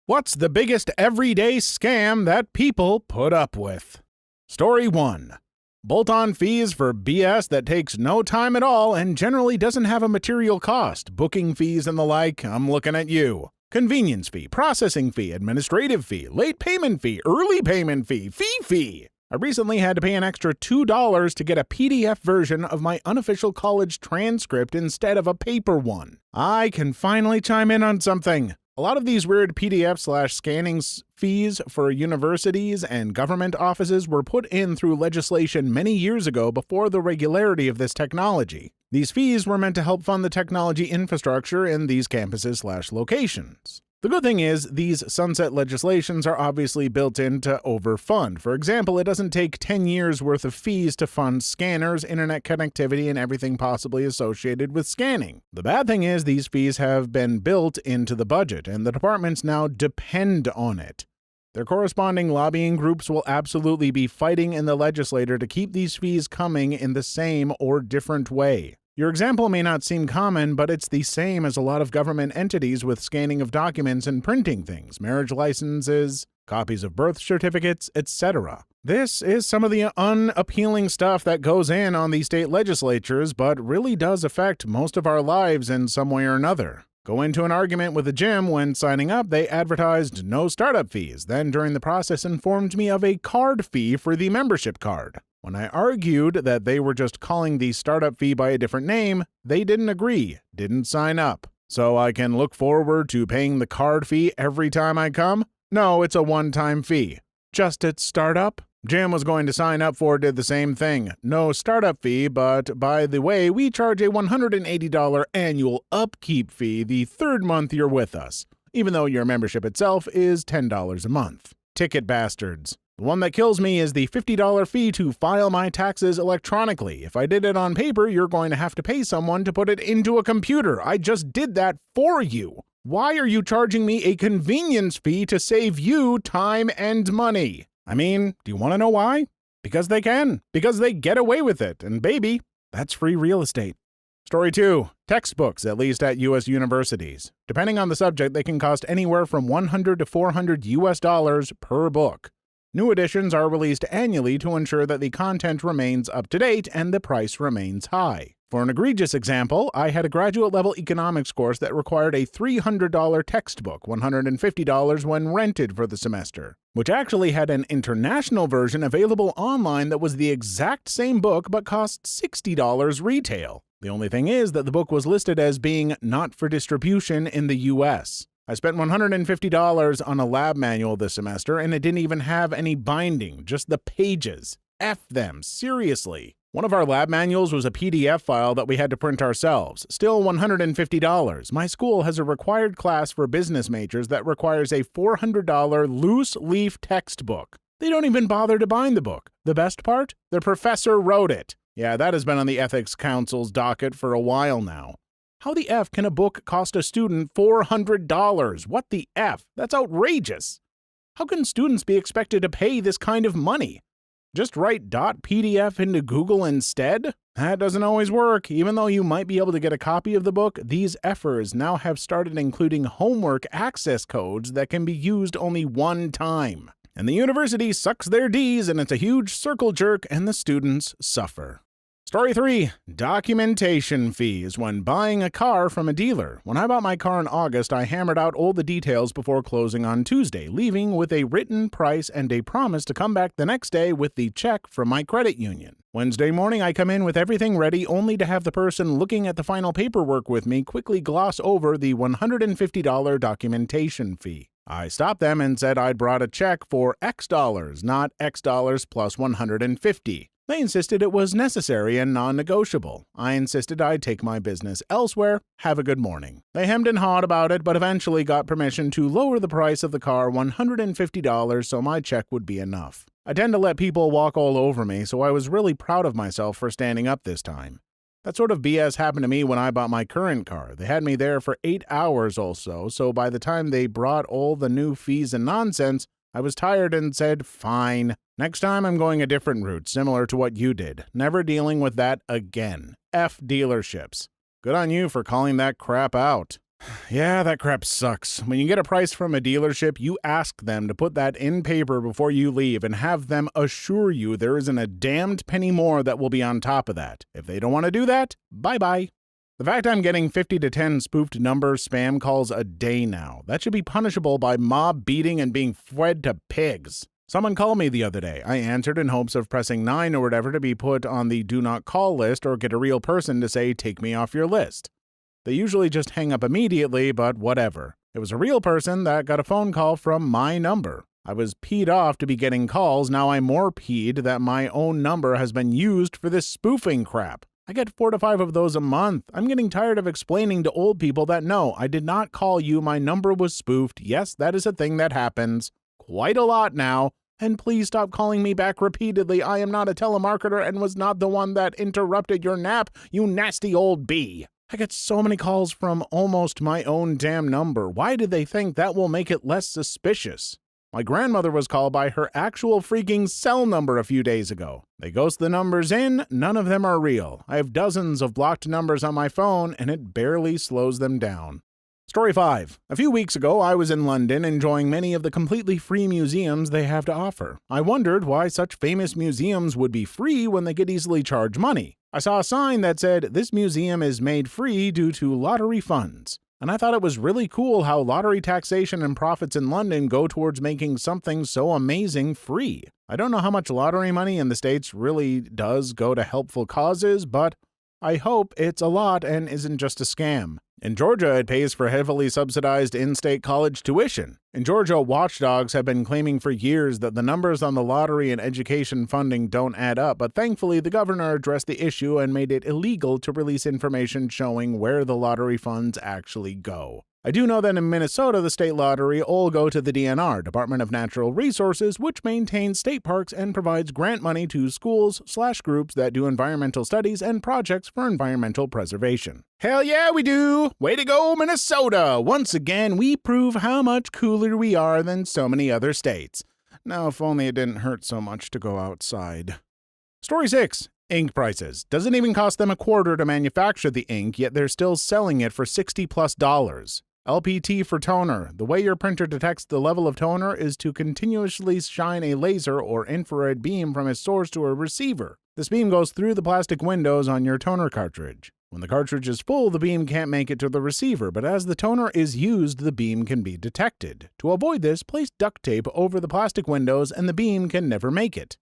What's the biggest everyday scam that people put up with? Story 1. Bolt-on fees for BS that takes no time at all and generally doesn't have a material cost. Booking fees and the like, I'm looking at you. Convenience fee, processing fee, administrative fee, late payment fee, early payment fee. I recently had to pay an extra $2 to get a PDF version of my unofficial college transcript instead of a paper one. I can finally chime in on something. A lot of these weird PDF/scanning fees for universities and government offices were put in through legislation many years ago before the regularity of this technology. These fees were meant to help fund the technology infrastructure in these campuses/locations. The good thing is, these sunset legislations are obviously built in to overfund. For example, it doesn't take 10 years worth of fees to fund scanners, internet connectivity, and everything possibly associated with scanning. The bad thing is, these fees have been built into the budget, and the departments now depend on it. Their corresponding lobbying groups will absolutely be fighting in the legislature to keep these fees coming in the same or different way. Your example may not seem common, but it's the same as a lot of government entities with scanning of documents and printing things, marriage licenses, copies of birth certificates, etc. This is some of the unappealing stuff that goes in on the state legislatures, but really does affect most of our lives in some way or another. Go into an argument with a gym when signing up, they advertised no startup fees, then during the process informed me of a card fee for the membership card. When I argued that they were just calling the startup fee by a different name, they didn't agree, didn't sign up. So I can look forward to paying the card fee every time I come? No, it's a one-time fee. Just at startup? Jim was going to sign up for did the same thing. No startup fee, but by the way, we charge a $180 annual upkeep fee the third month you're with us, even though your membership itself is $10 a month. Ticket bastards. The one that kills me is the $50 fee to file my taxes electronically. If I did it on paper, you're going to have to pay someone to put it into a computer. I just did that for you. Why are you charging me a convenience fee to save you time and money? I mean, do you want to know why? Because they can. Because they get away with it. And baby, that's free real estate. Story 2. Textbooks, at least at U.S. universities. Depending on the subject, they can cost anywhere from $100 to $400 US per book. New editions are released annually to ensure that the content remains up to date and the price remains high. For an egregious example, I had a graduate-level economics course that required a $300 textbook, $150 when rented for the semester, which actually had an international version available online that was the exact same book but cost $60 retail. The only thing is that the book was listed as being not for distribution in the U.S. I spent $150 on a lab manual this semester, and it didn't even have any binding, just the pages. F them, seriously. One of our lab manuals was a PDF file that we had to print ourselves. Still $150. My school has a required class for business majors that requires a $400 loose-leaf textbook. They don't even bother to bind the book. The best part? The professor wrote it. Yeah, that has been on the Ethics Council's docket for a while now. How the F can a book cost a student $400? What the F? That's outrageous. How can students be expected to pay this kind of money? Just write .pdf into Google instead? That doesn't always work. Even though you might be able to get a copy of the book, these effers now have started including homework access codes that can be used only one time. And the university sucks their D's, and it's a huge circle jerk, and the students suffer. Story 3. Documentation fees when buying a car from a dealer. When I bought my car in August, I hammered out all the details before closing on Tuesday, leaving with a written price and a promise to come back the next day with the check from my credit union. Wednesday morning, I come in with everything ready, only to have the person looking at the final paperwork with me quickly gloss over the $150 documentation fee. I stopped them and said I'd brought a check for X dollars, not X dollars plus $150. They insisted it was necessary and non-negotiable. I insisted I'd take my business elsewhere. Have a good morning. They hemmed and hawed about it, but eventually got permission to lower the price of the car $150 so my check would be enough. I tend to let people walk all over me, so I was really proud of myself for standing up this time. That sort of BS happened to me when I bought my current car. They had me there for 8 hours or so by the time they brought all the new fees and nonsense, I was tired and said, fine. Next time I'm going a different route, similar to what you did. Never dealing with that again. F dealerships. Good on you for calling that crap out. Yeah, that crap sucks. When you get a price from a dealership, you ask them to put that in paper before you leave and have them assure you there isn't a damned penny more that will be on top of that. If they don't want to do that, bye-bye. The fact I'm getting 50 to 10 spoofed number spam calls a day now, that should be punishable by mob beating and being fed to pigs. Someone called me the other day. I answered in hopes of pressing 9 or whatever to be put on the do not call list or get a real person to say, take me off your list. They usually just hang up immediately, but whatever. It was a real person that got a phone call from my number. I was peed off to be getting calls, now I'm more peed that my own number has been used for this spoofing crap. I get 4 to 5 of those a month. I'm getting tired of explaining to old people that no, I did not call you, my number was spoofed. Yes, that is a thing that happens. Quite a lot now. And please stop calling me back repeatedly. I am not a telemarketer and was not the one that interrupted your nap, you nasty old bee. I get so many calls from almost my own damn number. Why did they think that will make it less suspicious? My grandmother was called by her actual freaking cell number a few days ago. They ghost the numbers in, none of them are real. I have dozens of blocked numbers on my phone, and it barely slows them down. Story 5. A few weeks ago, I was in London enjoying many of the completely free museums they have to offer. I wondered why such famous museums would be free when they could easily charge money. I saw a sign that said, "This museum is made free due to lottery funds." And I thought it was really cool how lottery taxation and profits in London go towards making something so amazing free. I don't know how much lottery money in the States really does go to helpful causes, but I hope it's a lot and isn't just a scam. In Georgia, it pays for heavily subsidized in-state college tuition. In Georgia, watchdogs have been claiming for years that the numbers on the lottery and education funding don't add up, but thankfully the governor addressed the issue and made it illegal to release information showing where the lottery funds actually go. I do know that in Minnesota, the state lottery all go to the DNR, Department of Natural Resources, which maintains state parks and provides grant money to schools/groups that do environmental studies and projects for environmental preservation. Hell yeah, we do! Way to go, Minnesota! Once again, we prove how much cooler we are than so many other states. Now, if only it didn't hurt so much to go outside. Story 6. Ink prices. Doesn't even cost them a quarter to manufacture the ink, yet they're still selling it for $60+. LPT for toner. The way your printer detects the level of toner is to continuously shine a laser or infrared beam from its source to a receiver. This beam goes through the plastic windows on your toner cartridge. When the cartridge is full, the beam can't make it to the receiver, but as the toner is used, the beam can be detected. To avoid this, place duct tape over the plastic windows and the beam can never make it.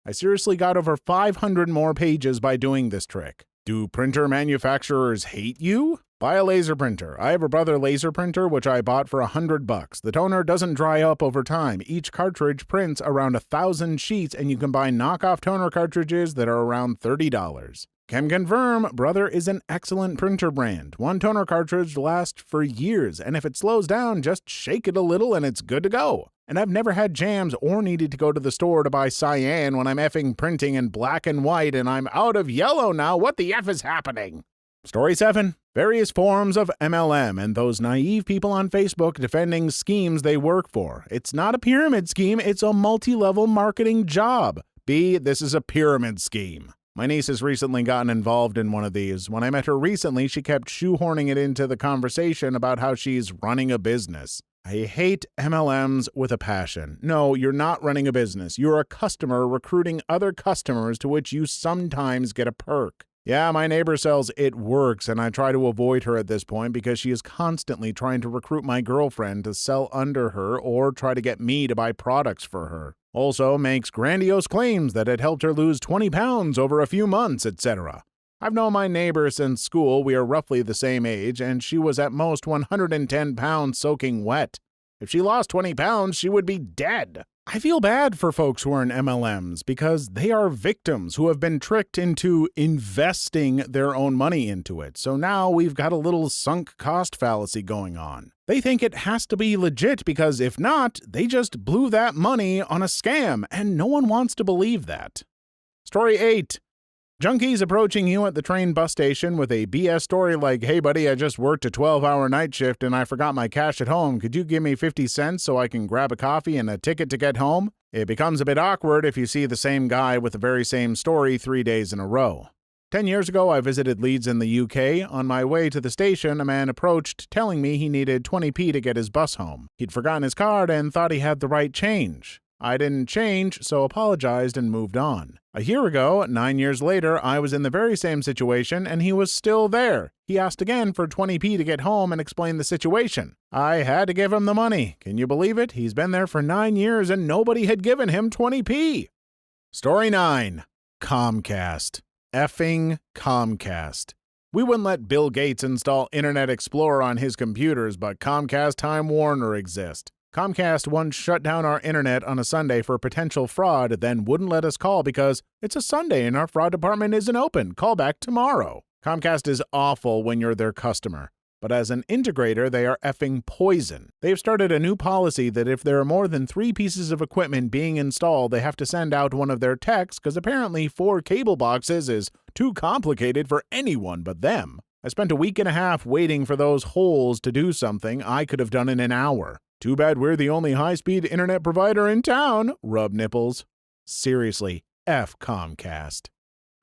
I seriously got over 500 more pages by doing this trick. Do printer manufacturers hate you? Buy a laser printer. I have a Brother laser printer which I bought for $100. The toner doesn't dry up over time. Each cartridge prints around 1,000 sheets and you can buy knockoff toner cartridges that are around $30. Can confirm, Brother is an excellent printer brand. One toner cartridge lasts for years, and if it slows down, just shake it a little and it's good to go. And I've never had jams or needed to go to the store to buy cyan when I'm effing printing in black and white and I'm out of yellow now. What the F is happening? Story 7. Various forms of MLM and those naive people on Facebook defending schemes they work for. It's not a pyramid scheme, it's a multi-level marketing job. B, this is a pyramid scheme. My niece has recently gotten involved in one of these. When I met her recently, she kept shoehorning it into the conversation about how she's running a business. I hate MLMs with a passion. No, you're not running a business. You're a customer recruiting other customers to which you sometimes get a perk. Yeah, my neighbor sells It Works, and I try to avoid her at this point because she is constantly trying to recruit my girlfriend to sell under her or try to get me to buy products for her. Also makes grandiose claims that it helped her lose 20 pounds over a few months, etc. I've known my neighbor since school. We are roughly the same age, and she was at most 110 pounds soaking wet. If she lost 20 pounds, she would be dead. I feel bad for folks who are in MLMs because they are victims who have been tricked into investing their own money into it. So now we've got a little sunk cost fallacy going on. They think it has to be legit because if not, they just blew that money on a scam, and no one wants to believe that. Story 8. Junkies approaching you at the train bus station with a BS story like, "Hey buddy, I just worked a 12-hour night shift and I forgot my cash at home. Could you give me 50 cents so I can grab a coffee and a ticket to get home?" It becomes a bit awkward if you see the same guy with the very same story 3 days in a row. 10 years ago, I visited Leeds in the UK. On my way to the station, a man approached telling me he needed 20p to get his bus home. He'd forgotten his card and thought he had the right change. I didn't change, so apologized and moved on. A year ago, 9 years later, I was in the very same situation and he was still there. He asked again for 20p to get home and explained the situation. I had to give him the money. Can you believe it? He's been there for 9 years and nobody had given him 20p. Story 9. Comcast. Effing Comcast. We wouldn't let Bill Gates install Internet Explorer on his computers, but Comcast Time Warner exist. Comcast once shut down our internet on a Sunday for potential fraud, then wouldn't let us call because it's a Sunday and our fraud department isn't open. Call back tomorrow. Comcast is awful when you're their customer, but as an integrator, they are effing poison. They've started a new policy that if there are more than 3 pieces of equipment being installed, they have to send out one of their techs because apparently 4 cable boxes is too complicated for anyone but them. I spent a week and a half waiting for those holes to do something I could have done in an hour. Too bad we're the only high-speed internet provider in town. Rub nipples. Seriously, F Comcast.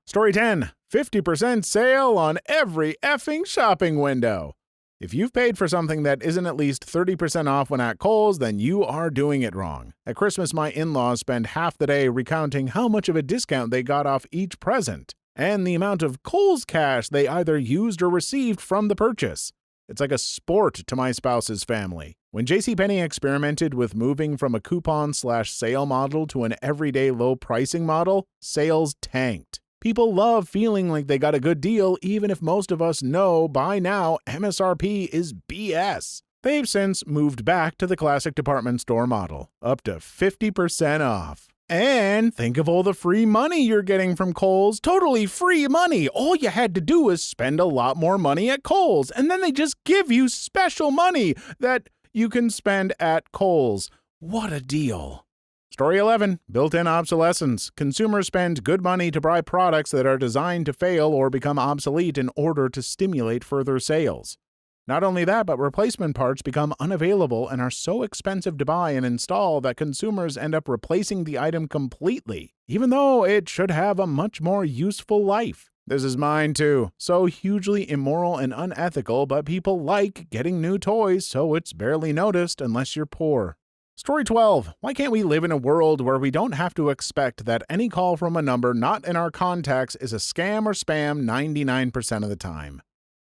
Story 10. 50% sale on every effing shopping window. If you've paid for something that isn't at least 30% off when at Kohl's, then you are doing it wrong. At Christmas, my in-laws spent half the day recounting how much of a discount they got off each present, and the amount of Kohl's cash they either used or received from the purchase. It's like a sport to my spouse's family. When JCPenney experimented with moving from a coupon/sale model to an everyday low pricing model, sales tanked. People love feeling like they got a good deal, even if most of us know by now MSRP is BS. They've since moved back to the classic department store model, up to 50% off. And think of all the free money you're getting from Kohl's. Totally free money. All you had to do was spend a lot more money at Kohl's, and then they just give you special money that you can spend at Kohl's. What a deal. Story 11. Built-in obsolescence. Consumers spend good money to buy products that are designed to fail or become obsolete in order to stimulate further sales. Not only that, but replacement parts become unavailable and are so expensive to buy and install that consumers end up replacing the item completely, even though it should have a much more useful life. This is mine too. So hugely immoral and unethical, but people like getting new toys, so it's barely noticed unless you're poor. Story 12. Why can't we live in a world where we don't have to expect that any call from a number not in our contacts is a scam or spam 99% of the time?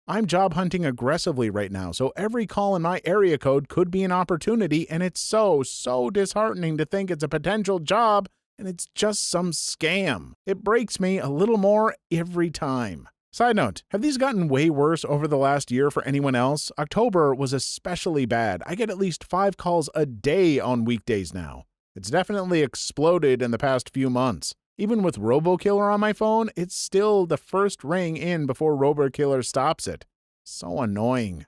I'm job hunting aggressively right now, so every call in my area code could be an opportunity, and it's so disheartening to think it's a potential job and it's just some scam. It breaks me a little more every time. Side note, have these gotten way worse over the last year for anyone else? October was especially bad. I get at least 5 calls a day on weekdays now. It's definitely exploded in the past few months. Even with RoboKiller on my phone, it's still the first ring in before RoboKiller stops it. So annoying.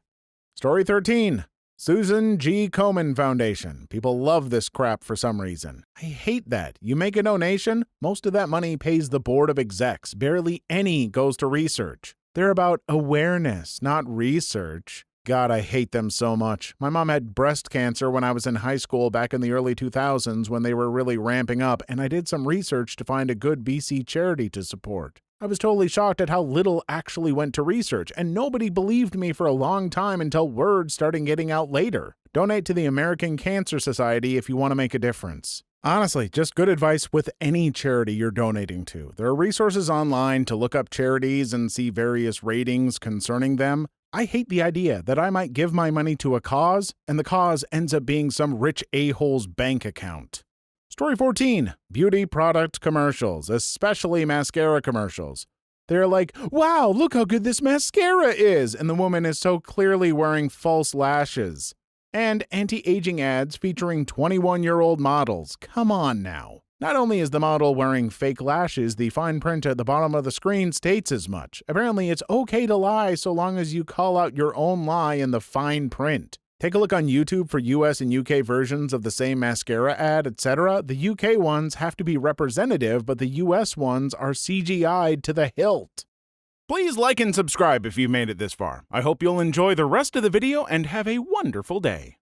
Story 13. Susan G. Komen Foundation. People love this crap for some reason. I hate that. You make a donation, most of that money pays the board of execs. Barely any goes to research. They're about awareness, not research. God, I hate them so much. My mom had breast cancer when I was in high school back in the early 2000s when they were really ramping up, and I did some research to find a good BC charity to support. I was totally shocked at how little actually went to research, and nobody believed me for a long time until word started getting out later. Donate to the American Cancer Society if you want to make a difference. Honestly, just good advice with any charity you're donating to. There are resources online to look up charities and see various ratings concerning them. I hate the idea that I might give my money to a cause, and the cause ends up being some rich a-hole's bank account. Story 14. Beauty product commercials, especially mascara commercials. They're like, wow, look how good this mascara is, and the woman is so clearly wearing false lashes. And anti-aging ads featuring 21-year-old models. Come on now. Not only is the model wearing fake lashes, the fine print at the bottom of the screen states as much. Apparently, it's okay to lie so long as you call out your own lie in the fine print. Take a look on YouTube for US and UK versions of the same mascara ad, etc. The UK ones have to be representative, but the US ones are CGI'd to the hilt. Please like and subscribe if you've made it this far. I hope you'll enjoy the rest of the video and have a wonderful day.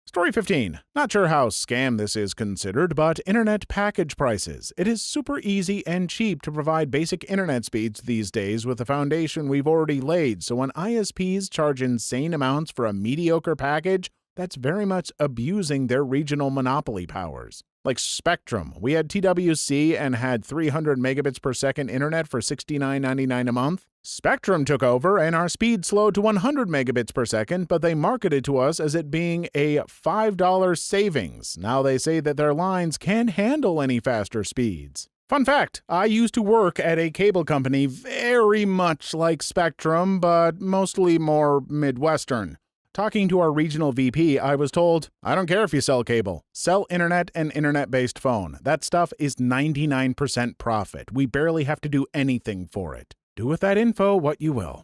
Story 15. Not sure how scam this is considered, but internet package prices. It is super easy and cheap to provide basic internet speeds these days with the foundation we've already laid, so when ISPs charge insane amounts for a mediocre package, that's very much abusing their regional monopoly powers. Like Spectrum, we had TWC and had 300 megabits per second internet for $69.99 a month. Spectrum took over and our speed slowed to 100 megabits per second, but they marketed to us as it being a $5 savings. Now they say that their lines can't handle any faster speeds. Fun fact, I used to work at a cable company very much like Spectrum, but mostly more Midwestern. Talking to our regional VP, I was told, I don't care if you sell cable. Sell internet and internet-based phone. That stuff is 99% profit. We barely have to do anything for it. Do with that info what you will.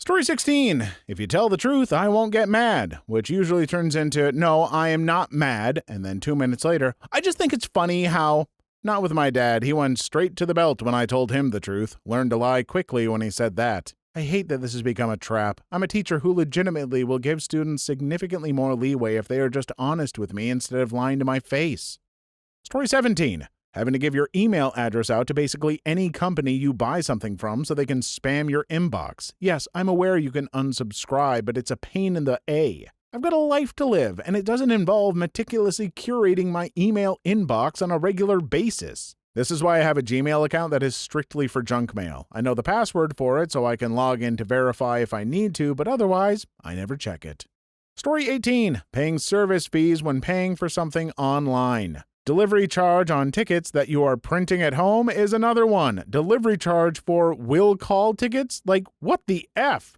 Story 16. If you tell the truth, I won't get mad, which usually turns into, no, I am not mad, and then 2 minutes later, I just think it's funny how... Not with my dad. He went straight to the belt when I told him the truth, learned to lie quickly when he said that. I hate that this has become a trap. I'm a teacher who legitimately will give students significantly more leeway if they are just honest with me instead of lying to my face. Story 17. Having to give your email address out to basically any company you buy something from so they can spam your inbox. Yes, I'm aware you can unsubscribe, but it's a pain in the A. I've got a life to live, and it doesn't involve meticulously curating my email inbox on a regular basis. This is why I have a Gmail account that is strictly for junk mail. I know the password for it so I can log in to verify if I need to, but otherwise, I never check it. Story 18. Paying service fees when paying for something online. Delivery charge on tickets that you are printing at home is another one. Delivery charge for will call tickets? Like, what the F?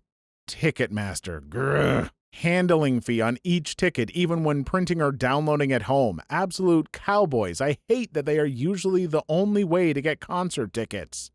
Ticketmaster. Grr. Handling fee on each ticket, even when printing or downloading at home. Absolute cowboys. I hate that they are usually the only way to get concert tickets.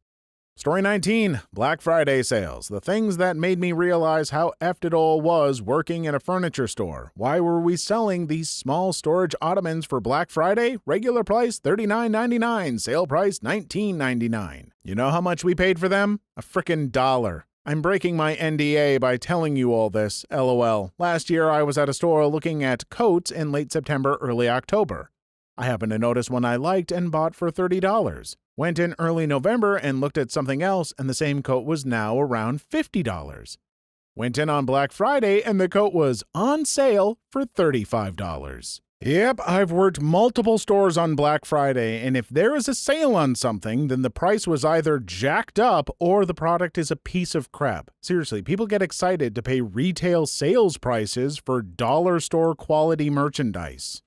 Story 19. Black Friday sales. The things that made me realize how effed it all was working in a furniture store. Why were we selling these small storage ottomans for Black Friday? Regular price $39.99. Sale price $19.99. You know how much we paid for them? A frickin' $1. I'm breaking my NDA by telling you all this, LOL. Last year, I was at a store looking at coats in late September, early October. I happened to notice one I liked and bought for $30. Went in early November and looked at something else, and the same coat was now around $50. Went in on Black Friday, and the coat was on sale for $35. Yep, I've worked multiple stores on Black Friday, and if there is a sale on something, then the price was either jacked up or the product is a piece of crap. Seriously, people get excited to pay retail sales prices for dollar store quality merchandise.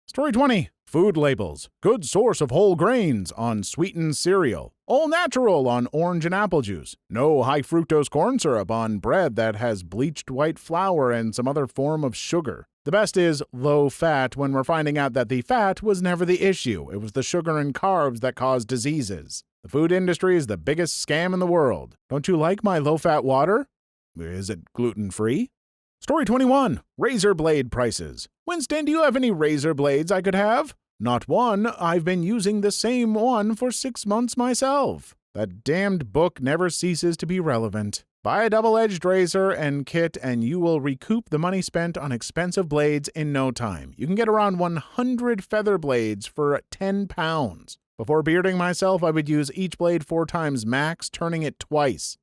Story 20. Food labels. Good source of whole grains on sweetened cereal. All natural on orange and apple juice. No high fructose corn syrup on bread that has bleached white flour and some other form of sugar. The best is low fat when we're finding out that the fat was never the issue. It was the sugar and carbs that caused diseases. The food industry is the biggest scam in the world. Don't you like my low-fat water? Is it gluten-free? Story 21. Razor blade prices. Winston, do you have any razor blades I could have? Not one. I've been using the same one for 6 months myself. That damned book never ceases to be relevant. Buy a double-edged razor and kit and you will recoup the money spent on expensive blades in no time. You can get around 100 feather blades for 10 pounds. Before bearding myself, I would use each blade 4 times max, turning it twice.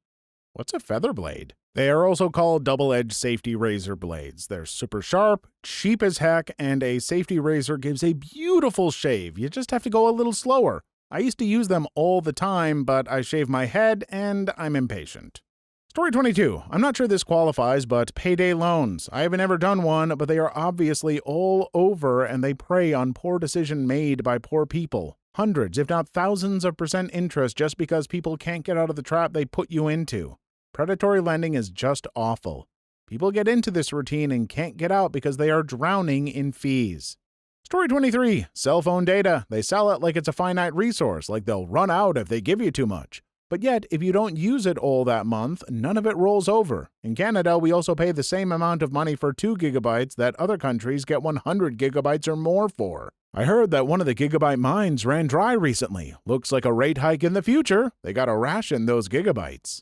What's a feather blade? They are also called double-edged safety razor blades. They're super sharp, cheap as heck, and a safety razor gives a beautiful shave. You just have to go a little slower. I used to use them all the time, but I shave my head and I'm impatient. Story 22. I'm not sure this qualifies, but payday loans. I haven't ever done one, but they are obviously all over and they prey on poor decision made by poor people. Hundreds, if not thousands of % interest just because people can't get out of the trap they put you into. Predatory lending is just awful. People get into this routine and can't get out because they are drowning in fees. Story 23. Cell phone data. They sell it like it's a finite resource, like they'll run out if they give you too much. But yet, if you don't use it all that month, none of it rolls over. In Canada, we also pay the same amount of money for 2 gigabytes that other countries get 100 gigabytes or more for. I heard that one of the gigabyte mines ran dry recently. Looks like a rate hike in the future. They gotta ration those gigabytes.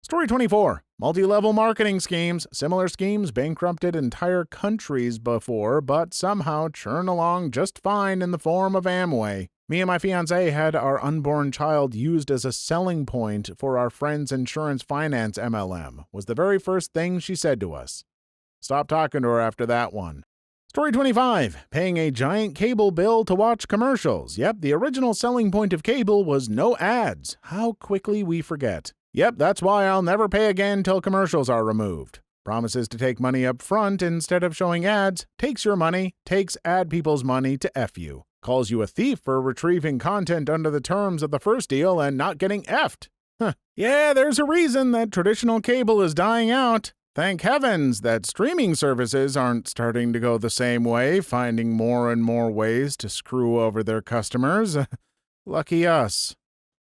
Story 24. Multi-level marketing schemes. Similar schemes bankrupted entire countries before, but somehow churn along just fine in the form of Amway. Me and my fiancée had our unborn child used as a selling point for our friend's insurance finance MLM, was the very first thing she said to us. Stop talking to her after that one. Story 25. Paying a giant cable bill to watch commercials. Yep, the original selling point of cable was no ads. How quickly we forget. Yep, that's why I'll never pay again till commercials are removed. Promises to take money up front instead of showing ads, takes your money, takes ad people's money to F you. Calls you a thief for retrieving content under the terms of the first deal and not getting effed. Yeah, there's a reason that traditional cable is dying out. Thank heavens that streaming services aren't starting to go the same way, finding more and more ways to screw over their customers. Lucky us.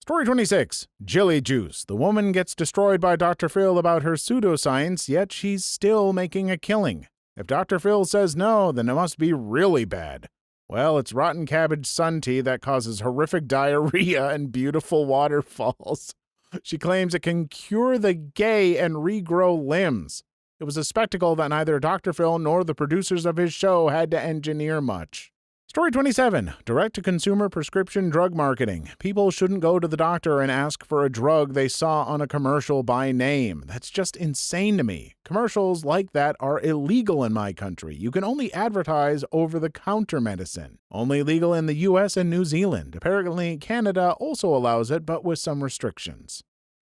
Story 26. Jilly Juice. The woman gets destroyed by Dr. Phil about her pseudo-science, yet she's still making a killing. If Dr. Phil says no, then it must be really bad. Well, it's rotten cabbage sun tea that causes horrific diarrhea and beautiful waterfalls. She claims it can cure the gay and regrow limbs. It was a spectacle that neither Dr. Phil nor the producers of his show had to engineer much. Story 27. Direct-to-consumer prescription drug marketing. People shouldn't go to the doctor and ask for a drug they saw on a commercial by name. That's just insane to me. Commercials like that are illegal in my country. You can only advertise over-the-counter medicine. Only legal in the US and New Zealand. Apparently, Canada also allows it, but with some restrictions.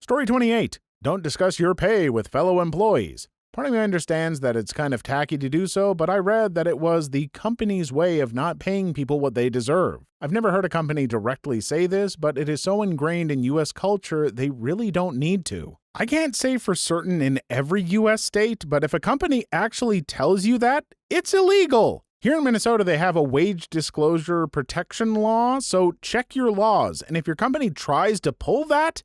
Story 28. Don't discuss your pay with fellow employees. Part of me understands that it's kind of tacky to do so, but I read that it was the company's way of not paying people what they deserve. I've never heard a company directly say this, but it is so ingrained in US culture they really don't need to. I can't say for certain in every US state, but if a company actually tells you that, it's illegal. Here in Minnesota, they have a wage disclosure protection law, so check your laws, and if your company tries to pull that,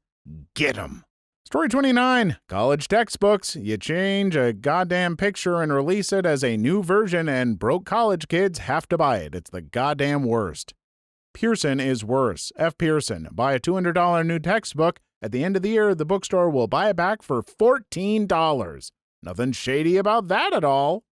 get 'em. Story 29. College textbooks. You change a goddamn picture and release it as a new version and broke college kids have to buy it. It's the goddamn worst. Pearson is worse. F. Pearson. Buy a $200 new textbook. At the end of the year, the bookstore will buy it back for $14. Nothing shady about that at all.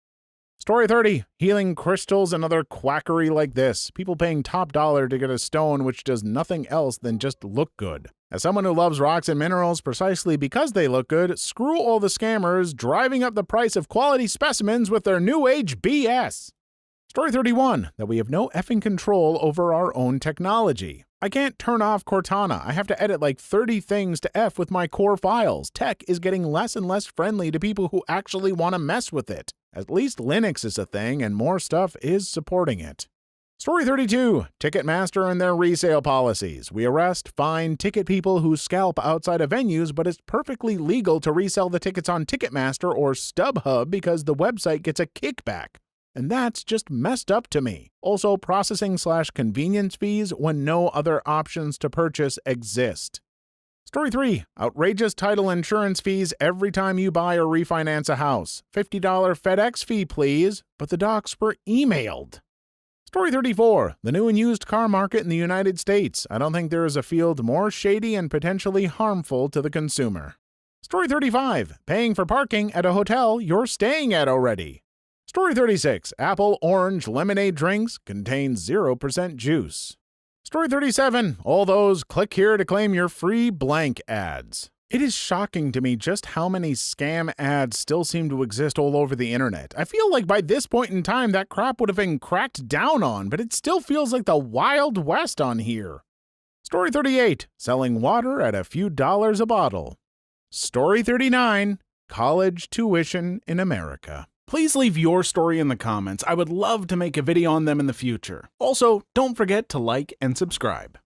Story 30. Healing crystals and other quackery like this. People paying top dollar to get a stone which does nothing else than just look good. As someone who loves rocks and minerals precisely because they look good, screw all the scammers driving up the price of quality specimens with their new age BS. Story 31. That we have no effing control over our own technology. I can't turn off Cortana. I have to edit like 30 things to F with my core files. Tech is getting less and less friendly to people who actually want to mess with it. At least Linux is a thing and more stuff is supporting it. Story 32. Ticketmaster and their resale policies. We arrest, fine, ticket people who scalp outside of venues, but it's perfectly legal to resell the tickets on Ticketmaster or StubHub because the website gets a kickback. And that's just messed up to me. Also, processing/convenience fees when no other options to purchase exist. Story 3. Outrageous title insurance fees every time you buy or refinance a house. $50 FedEx fee, please. But the docs were emailed. Story 34. The new and used car market in the United States. I don't think there is a field more shady and potentially harmful to the consumer. Story 35. Paying for parking at a hotel you're staying at already. Story 36. Apple orange lemonade drinks contain 0% juice. Story 37. All those click here to claim your free blank ads. It is shocking to me just how many scam ads still seem to exist all over the internet. I feel like by this point in time that crap would have been cracked down on, but it still feels like the Wild West on here. Story 38. Selling water at a few dollars a bottle. Story 39. College tuition in America. Please leave your story in the comments. I would love to make a video on them in the future. Also, don't forget to like and subscribe.